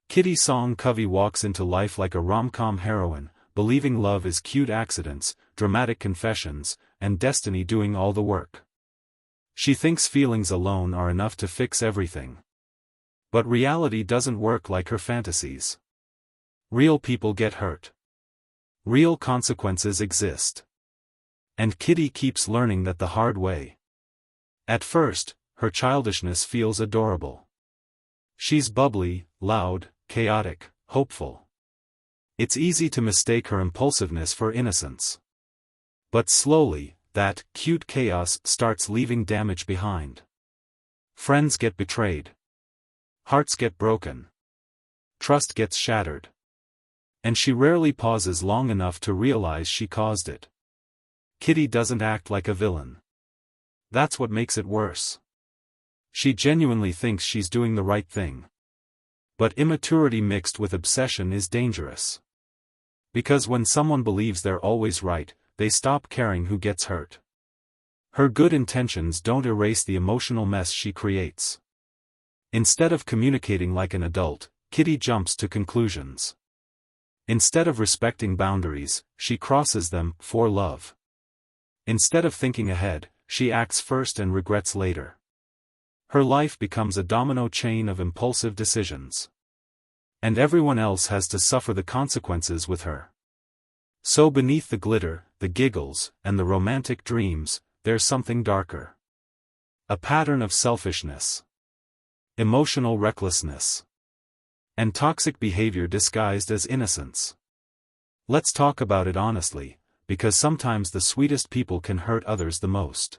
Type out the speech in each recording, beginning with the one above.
Kitty Song Covey walks into life like a rom-com heroine, believing love is cute accidents, dramatic confessions, and destiny doing all the work. She thinks feelings alone are enough to fix everything. But reality doesn't work like her fantasies. Real people get hurt. Real consequences exist. And Kitty keeps learning that the hard way. At first, her childishness feels adorable. She's bubbly, loud, chaotic, hopeful. It's easy to mistake her impulsiveness for innocence. But slowly, that cute chaos starts leaving damage behind. Friends get betrayed. Hearts get broken. Trust gets shattered. And she rarely pauses long enough to realize she caused it. Kitty doesn't act like a villain. That's what makes it worse. She genuinely thinks she's doing the right thing. But immaturity mixed with obsession is dangerous. Because when someone believes they're always right, they stop caring who gets hurt. Her good intentions don't erase the emotional mess she creates. Instead of communicating like an adult, Kitty jumps to conclusions. Instead of respecting boundaries, she crosses them for love. Instead of thinking ahead, she acts first and regrets later. Her life becomes a domino chain of impulsive decisions. And everyone else has to suffer the consequences with her. So beneath the glitter, the giggles, and the romantic dreams, there's something darker. A pattern of selfishness. Emotional recklessness. And toxic behavior disguised as innocence. Let's talk about it honestly, because sometimes the sweetest people can hurt others the most.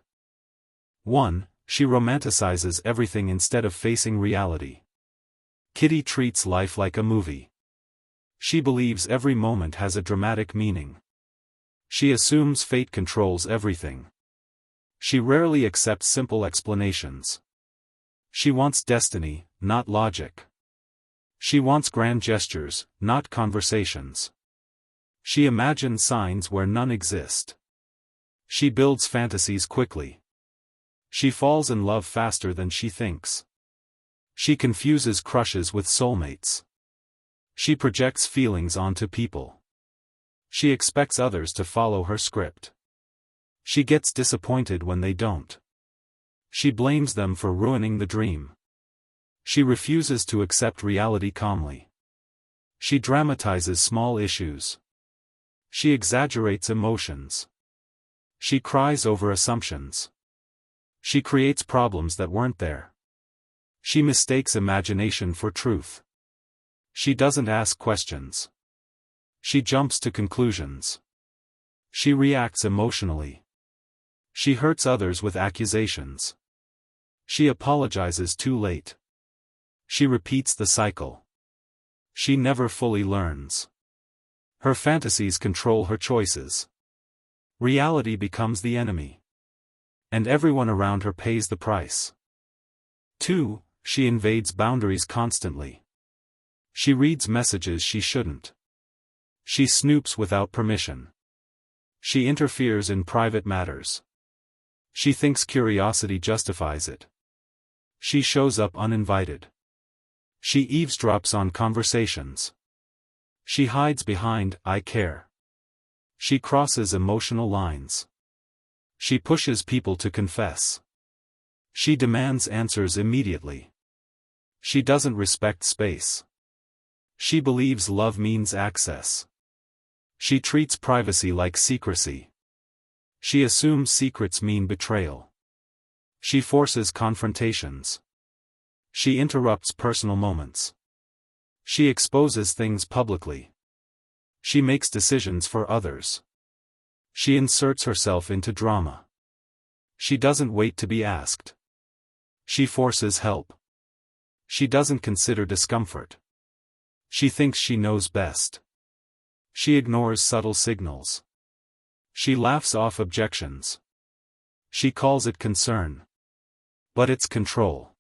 1. She romanticizes everything instead of facing reality. Kitty treats life like a movie. She believes every moment has a dramatic meaning. She assumes fate controls everything. She rarely accepts simple explanations. She wants destiny, not logic. She wants grand gestures, not conversations. She imagines signs where none exist. She builds fantasies quickly. She falls in love faster than she thinks. She confuses crushes with soulmates. She projects feelings onto people. She expects others to follow her script. She gets disappointed when they don't. She blames them for ruining the dream. She refuses to accept reality calmly. She dramatizes small issues. She exaggerates emotions. She cries over assumptions. She creates problems that weren't there. She mistakes imagination for truth. She doesn't ask questions. She jumps to conclusions. She reacts emotionally. She hurts others with accusations. She apologizes too late. She repeats the cycle. She never fully learns. Her fantasies control her choices. Reality becomes the enemy. And everyone around her pays the price. 2. She invades boundaries constantly. She reads messages she shouldn't. She snoops without permission. She interferes in private matters. She thinks curiosity justifies it. She shows up uninvited. She eavesdrops on conversations. She hides behind "I care." She crosses emotional lines. She pushes people to confess. She demands answers immediately. She doesn't respect space. She believes love means access. She treats privacy like secrecy. She assumes secrets mean betrayal. She forces confrontations. She interrupts personal moments. She exposes things publicly. She makes decisions for others. She inserts herself into drama. She doesn't wait to be asked. She forces help. She doesn't consider discomfort. She thinks she knows best. She ignores subtle signals. She laughs off objections. She calls it concern. But it's control.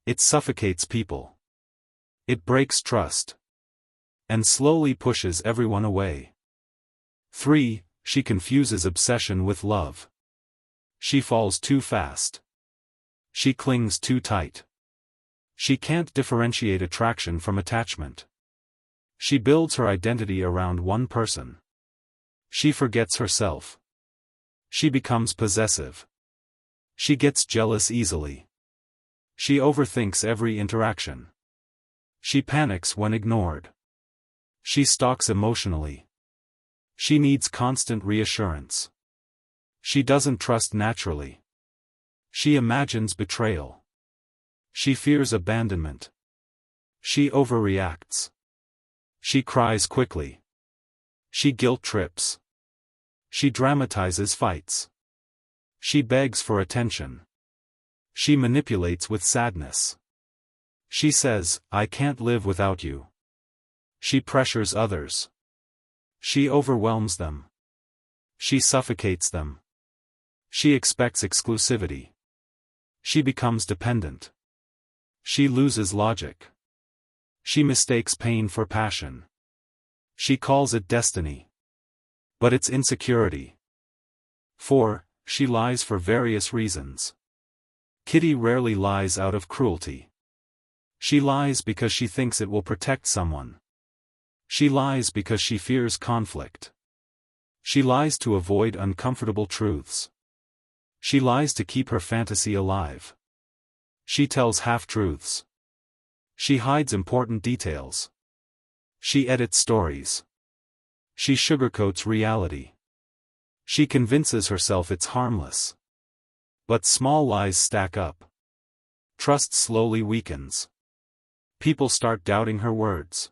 It suffocates people. It breaks trust. And slowly pushes everyone away. 3. She confuses obsession with love. She falls too fast. She clings too tight. She can't differentiate attraction from attachment. She builds her identity around one person. She forgets herself. She becomes possessive. She gets jealous easily. She overthinks every interaction. She panics when ignored. She stalks emotionally. She needs constant reassurance. She doesn't trust naturally. She imagines betrayal. She fears abandonment. She overreacts. She cries quickly. She guilt trips. She dramatizes fights. She begs for attention. She manipulates with sadness. She says, "I can't live without you." She pressures others. She overwhelms them. She suffocates them. She expects exclusivity. She becomes dependent. She loses logic. She mistakes pain for passion. She calls it destiny. But it's insecurity. 4. She lies for various reasons. Kitty rarely lies out of cruelty. She lies because she thinks it will protect someone. She lies because she fears conflict. She lies to avoid uncomfortable truths. She lies to keep her fantasy alive. She tells half-truths. She hides important details. She edits stories. She sugarcoats reality. She convinces herself it's harmless. But small lies stack up. Trust slowly weakens. People start doubting her words.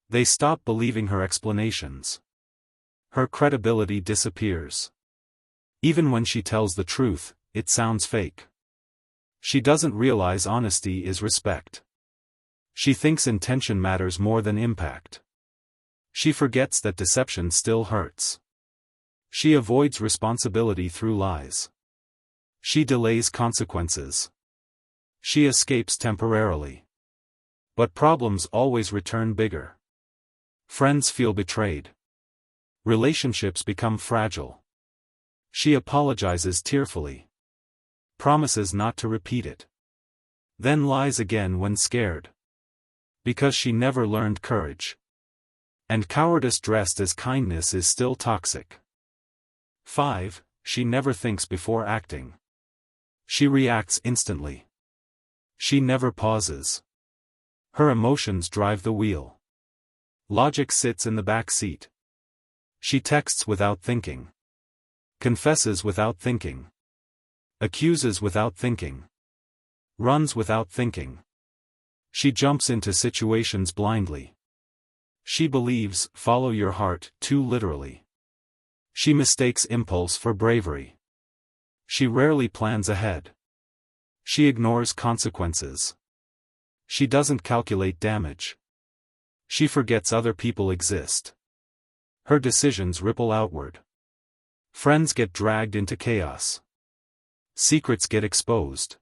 They stop believing her explanations. Her credibility disappears. Even when she tells the truth, it sounds fake. She doesn't realize honesty is respect. She thinks intention matters more than impact. She forgets that deception still hurts. She avoids responsibility through lies. She delays consequences. She escapes temporarily. But problems always return bigger. Friends feel betrayed. Relationships become fragile. She apologizes tearfully. Promises not to repeat it. Then lies again when scared. Because she never learned courage. And cowardice dressed as kindness is still toxic. 5. She never thinks before acting. She reacts instantly. She never pauses. Her emotions drive the wheel. Logic sits in the back seat. She texts without thinking. Confesses without thinking. Accuses without thinking. Runs without thinking. She jumps into situations blindly. She believes, "Follow your heart," too literally. She mistakes impulse for bravery. She rarely plans ahead. She ignores consequences. She doesn't calculate damage. She forgets other people exist. Her decisions ripple outward. Friends get dragged into chaos. Secrets get exposed.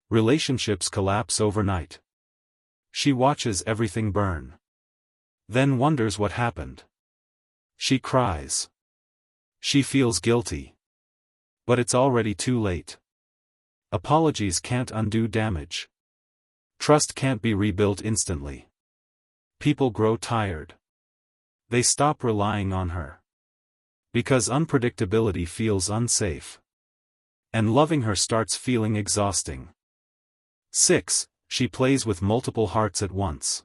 Relationships collapse overnight. She watches everything burn. Then wonders what happened. She cries. She feels guilty. But it's already too late. Apologies can't undo damage. Trust can't be rebuilt instantly. People grow tired. They stop relying on her. Because unpredictability feels unsafe. And loving her starts feeling exhausting. 6. She plays with multiple hearts at once.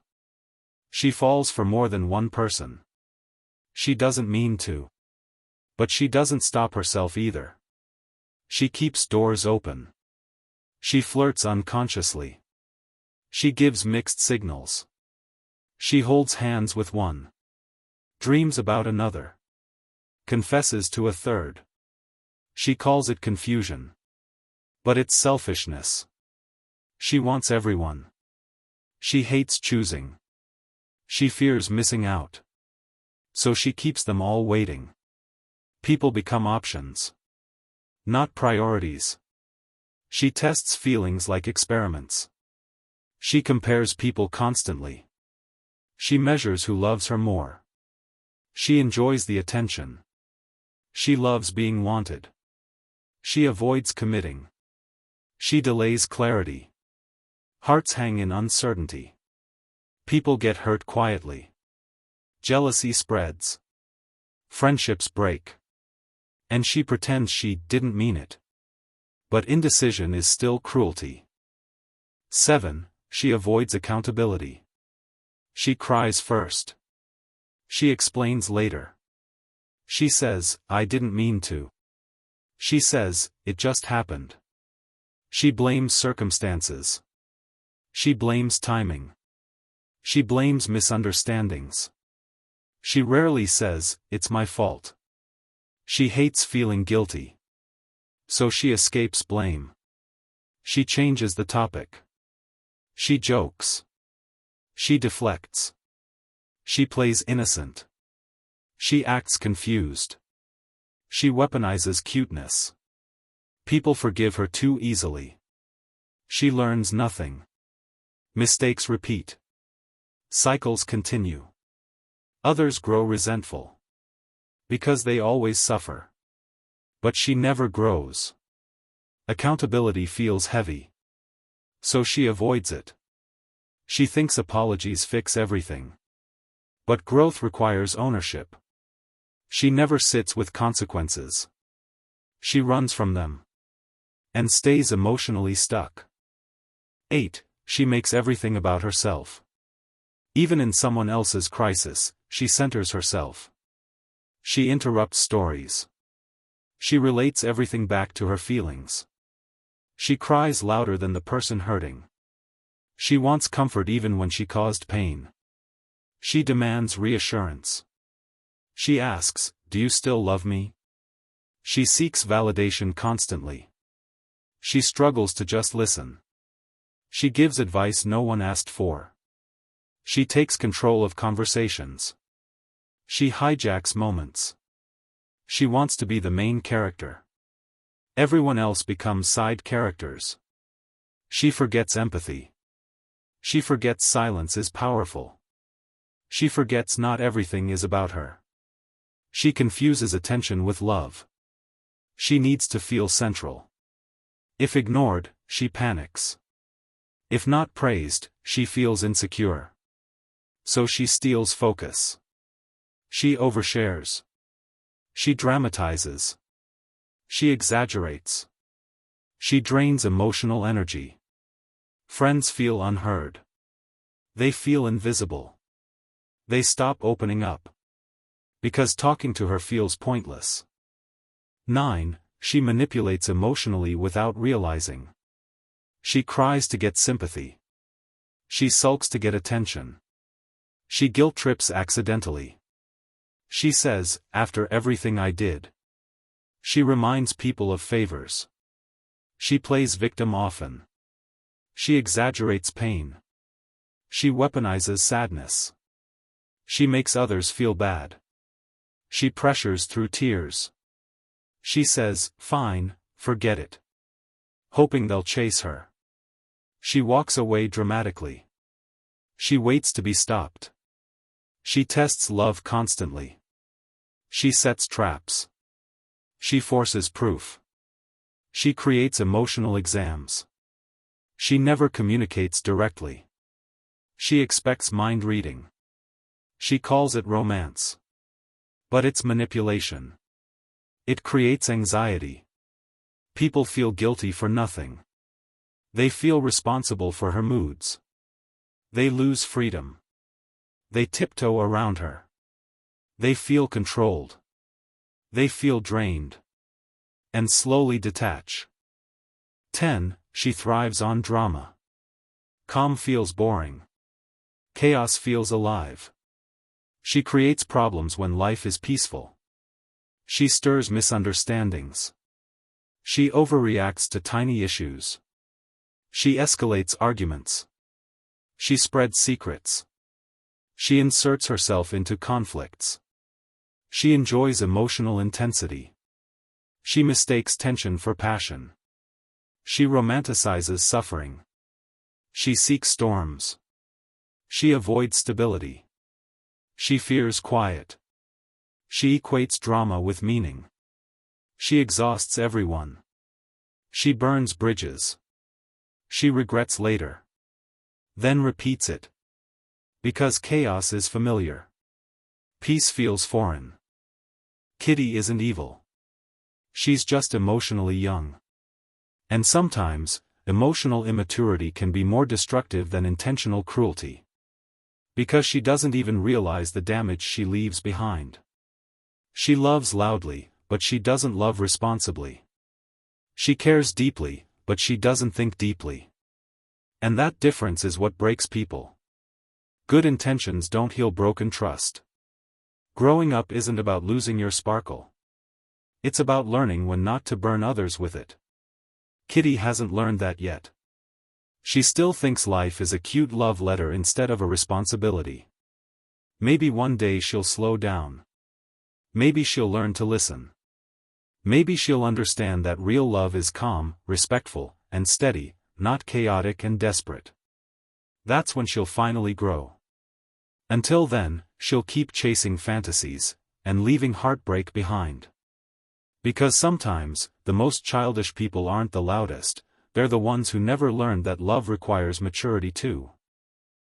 She falls for more than one person. She doesn't mean to. But she doesn't stop herself either. She keeps doors open. She flirts unconsciously. She gives mixed signals. She holds hands with one. Dreams about another. Confesses to a third. She calls it confusion. But it's selfishness. She wants everyone. She hates choosing. She fears missing out. So she keeps them all waiting. People become options. Not priorities. She tests feelings like experiments. She compares people constantly. She measures who loves her more. She enjoys the attention. She loves being wanted. She avoids committing. She delays clarity. Hearts hang in uncertainty. People get hurt quietly. Jealousy spreads. Friendships break. And she pretends she didn't mean it. But indecision is still cruelty. 7. She avoids accountability. She cries first. She explains later. She says, I didn't mean to. She says, it just happened. She blames circumstances. She blames timing. She blames misunderstandings. She rarely says, it's my fault. She hates feeling guilty. So she escapes blame. She changes the topic. She jokes. She deflects. She plays innocent. She acts confused. She weaponizes cuteness. People forgive her too easily. She learns nothing. Mistakes repeat. Cycles continue. Others grow resentful. Because they always suffer. But she never grows. Accountability feels heavy. So she avoids it. She thinks apologies fix everything. But growth requires ownership. She never sits with consequences. She runs from them. And stays emotionally stuck. 8. She makes everything about herself. Even in someone else's crisis, she centers herself. She interrupts stories. She relates everything back to her feelings. She cries louder than the person hurting. She wants comfort even when she caused pain. She demands reassurance. She asks, do you still love me? She seeks validation constantly. She struggles to just listen. She gives advice no one asked for. She takes control of conversations. She hijacks moments. She wants to be the main character. Everyone else becomes side characters. She forgets empathy. She forgets silence is powerful. She forgets not everything is about her. She confuses attention with love. She needs to feel central. If ignored, she panics. If not praised, she feels insecure. So she steals focus. She overshares. She dramatizes. She exaggerates. She drains emotional energy. Friends feel unheard. They feel invisible. They stop opening up. Because talking to her feels pointless. 9. She manipulates emotionally without realizing. She cries to get sympathy. She sulks to get attention. She guilt trips accidentally. She says, after everything I did. She reminds people of favors. She plays victim often. She exaggerates pain. She weaponizes sadness. She makes others feel bad. She pressures through tears. She says, fine, forget it. Hoping they'll chase her. She walks away dramatically. She waits to be stopped. She tests love constantly. She sets traps. She forces proof. She creates emotional exams. She never communicates directly. She expects mind reading. She calls it romance. But it's manipulation. It creates anxiety. People feel guilty for nothing. They feel responsible for her moods. They lose freedom. They tiptoe around her. They feel controlled. They feel drained. And slowly detach. 10. She thrives on drama. Calm feels boring. Chaos feels alive. She creates problems when life is peaceful. She stirs misunderstandings. She overreacts to tiny issues. She escalates arguments. She spreads secrets. She inserts herself into conflicts. She enjoys emotional intensity. She mistakes tension for passion. She romanticizes suffering. She seeks storms. She avoids stability. She fears quiet. She equates drama with meaning. She exhausts everyone. She burns bridges. She regrets later. then repeats it. Because chaos is familiar. Peace feels foreign. Kitty isn't evil. She's just emotionally young. And sometimes, emotional immaturity can be more destructive than intentional cruelty. Because she doesn't even realize the damage she leaves behind. She loves loudly, but she doesn't love responsibly. She cares deeply, but she doesn't think deeply. And that difference is what breaks people. Good intentions don't heal broken trust. Growing up isn't about losing your sparkle. It's about learning when not to burn others with it. Kitty hasn't learned that yet. She still thinks life is a cute love letter instead of a responsibility. Maybe one day she'll slow down. Maybe she'll learn to listen. Maybe she'll understand that real love is calm, respectful, and steady, not chaotic and desperate. That's when she'll finally grow. Until then, she'll keep chasing fantasies, and leaving heartbreak behind. Because sometimes, the most childish people aren't the loudest, they're the ones who never learned that love requires maturity too.